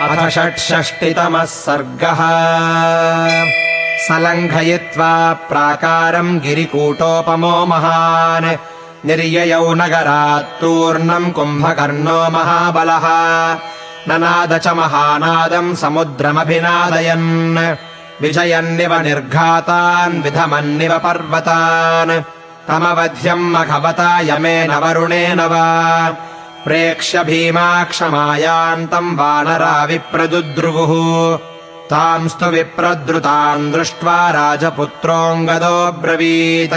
अथ षट्षष्टितमः सर्गः। सलङ्घयित्वा प्राकारम् गिरिकूटोपमो महान् निर्ययौ नगरात्तूर्णम् कुम्भकर्णो महाबलः ननाद च महानादम् समुद्रमभिनादयन् विजयन्निव निर्घातान् विधमन्निव पर्वतान् तमवध्यम् मघवता यमेन वरुणेन वा प्रेक्ष्य भीमाक्षमायान्तम् वानरा विप्रदुद्रुवुः तांस्तु विप्रद्रुतान् दृष्ट्वा राजपुत्रोऽङ्गदोऽब्रवीत्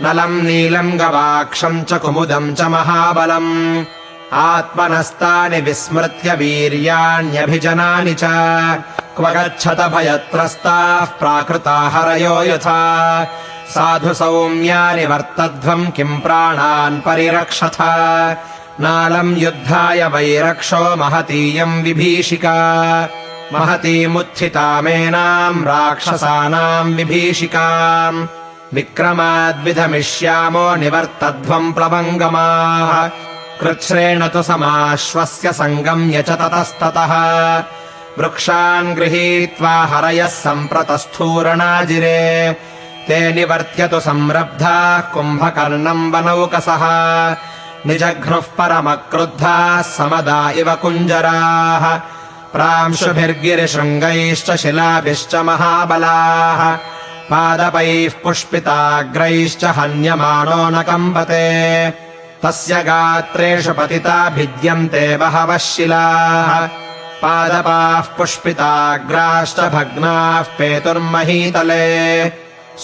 नलम् नीलम् गवाक्षम् च कुमुदम् च महाबलम् आत्मनस्तानि विस्मृत्य वीर्याण्यभिजनानि च क्व गच्छत भयत्रस्ताः प्राकृता हरयो यथा साधु सौम्यानि वर्तध्वम् किम् प्राणान् परिरक्षथ नालम् युद्धाय वैरक्षो महतीयम् विभीषिका महतीमुत्थितामेनाम् राक्षसानाम् विभीषिकाम् विक्रमाद्विधमिष्यामो निवर्तध्वम् प्लवङ्गमाः कृच्छ्रेण तु समाश्वस्य सङ्गम्य च ततस्ततः वृक्षान् गृहीत्वा हरयः सम्प्रतस्थूरणाजिरे ते निवर्त्यतु संरब्धाः कुम्भकर्णम् वनौकसः निजघ्नुः परमक्रुद्धाः समदा इव कुञ्जराः प्रांशुभिर्गिरिशृङ्गैश्च शिलाभिश्च महाबलाः पादपैः पुष्पिताग्रैश्च हन्यमानो न कम्पते तस्य गात्रेषु पतिता भिद्यन्ते बहवः शिलाः पादपाः पुष्पिताग्राश्च भग्नाः पेतुर्महीतले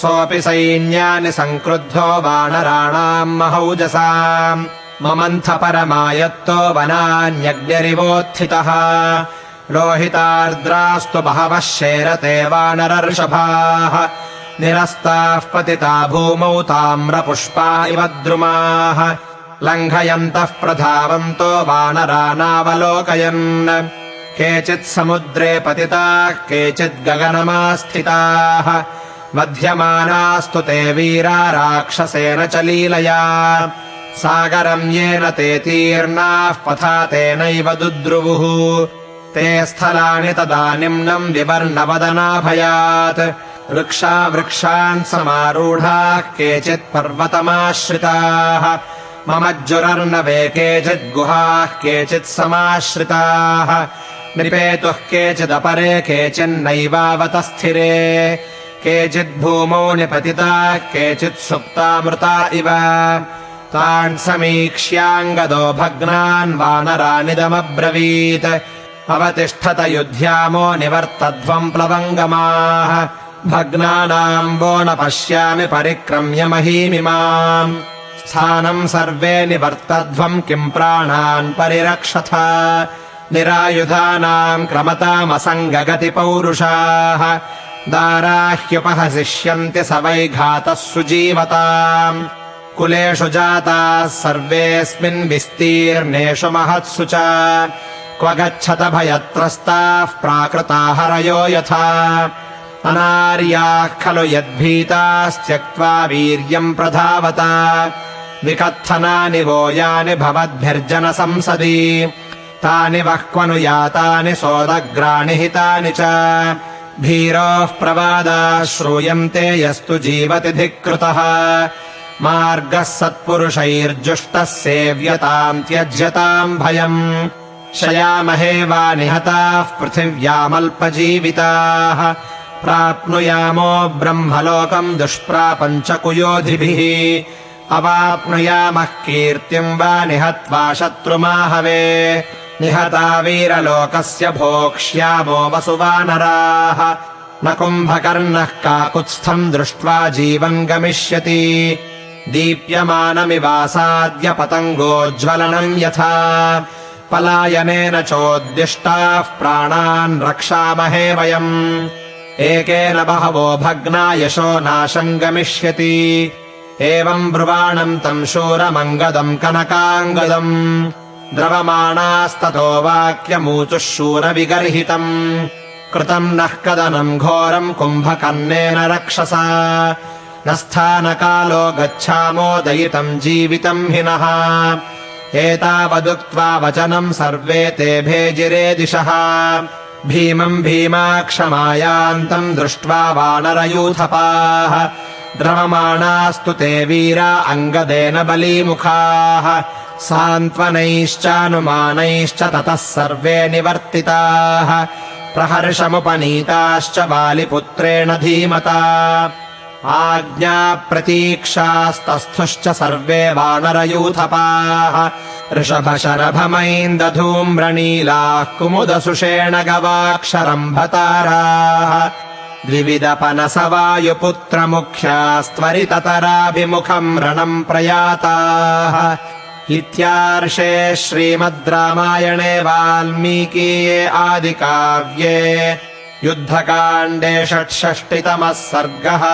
सोऽपि सैन्यानि सङ्क्रुद्धो वानराणाम् महौजसाम् ममन्थ परमायत्तो वनान्यग्निरिवोत्थितः लोहितार्द्रास्तु बहवः शेरते वानरर्षभाः निरस्ताः पतिता भूमौ ताम्रपुष्पा इव द्रुमाः लङ्घयन्तः प्रधावन्तो वानरानावलोकयन् केचित् समुद्रे पतिताः केचित् गगनमास्थिताः वध्यमानास्तु ते वीरा राक्षसेन च लीलया सागरम् येन ते तीर्णाः पथा तेनैव दुद्रुवुः ते स्थलानि तदा निम्नम् विवर्णवदनाभयात् वृक्षा वृक्षान् समारूढाः केचित् पर्वतमाश्रिताः ममज्जुरर्णवे केचित् गुहाः केचित् समाश्रिताः निपेतुः केचिदपरे केचिन्नैवावतस्थिरे केचिद्भूमौ निपतिताः केचित् सुप्तामृता इव तान् समीक्ष्याङ्गदो भग्नान् वानरानिदमब्रवीत् अवतिष्ठत युध्यामो निवर्तध्वम् प्लवङ्गमाः भग्नानाम् वो न पश्यामि परिक्रम्य महीमिमाम् स्थानम् सर्वे निवर्तध्वम् किम् प्राणान् परिरक्षथ निरायुधानाम् क्रमतामसङ्गगतिपौरुषाः दाराह्युपहसिष्यन्ति स वै घातः सुजीवताम् कुलेषु जाताः सर्वेऽस्मिन् विस्तीर्णेषु महत्सु च क्व गच्छत भयत्रस्ताः प्राकृता हरयो यथा अनार्याः खलु यद्भीतास्त्यक्त्वा वीर्यम् प्रधावत विकत्थनानि वो यानि भवद्भिर्जनसंसदि तानि वह्क्वनु यातानि सोदग्राणि हितानि च भीरोः प्रवादाः श्रूयन्ते यस्तु जीवति धिक्कृतः मार्गः सत्पुरुषैर्जुष्टः सेव्यताम् त्यज्यताम् भयम् शयामहे वा निहताः पृथिव्यामल्पजीविताः प्राप्नुयामो ब्रह्मलोकम् दुष्प्रापम् च कुयोधिभिः अवाप्नुयामः कीर्तिम् वा निहत्वा शत्रुमाहवे निहता वीरलोकस्य भोक्ष्यामो वसुवानराः न कुम्भकर्णः काकुत्स्थम् दृष्ट्वा जीवम् गमिष्यति दीप्यमानमिवासाद्य पतङ्गोज्ज्वलनम् यथा पलायनेन चोद्दिष्टाः प्राणान् रक्षामहे वयम् एकेन बहवो भग्ना यशो नाशम् गमिष्यति एवम् ब्रुवाणम् तम् शूरमङ्गदम् कनकाङ्गदम् द्रवमाणास्ततो वाक्यमूचुः शूरविगर्हितम् कृतम् नः कदनम् घोरम् कुम्भकर्णेन रक्षसा न स्थानकालो गच्छामो दयितम् जीवितम् हि नः एतावदुक्त्वा वचनम् सर्वे ते भेजिरे दिशः भीमम् भीमाक्षमायान्तम् दृष्ट्वा वानरयूथपाः द्रवमाणास्तु ते वीरा अङ्गदेन बलीमुखाः सान्त्वनैश्चानुमानैश्च ततः सर्वे निवर्तिताः प्रहर्षमुपनीताश्च बालिपुत्रेण धीमता आज्ञाप्रतीक्षास्तस्थुश्च सर्वे वानरयूथपाः ऋषभशरभमैन्दधूम्रनीलाः कुमुदसुषेण गवाक्षरम्भताराः द्विविधपनसवायुपुत्रमुख्यास्त्वरिततराभिमुखम् रणम् प्रयाताः इत्यार्षे श्रीमद् रामायणे वाल्मीकीये आदिकाव्ये युद्धकाण्डे 66तमः सर्गः।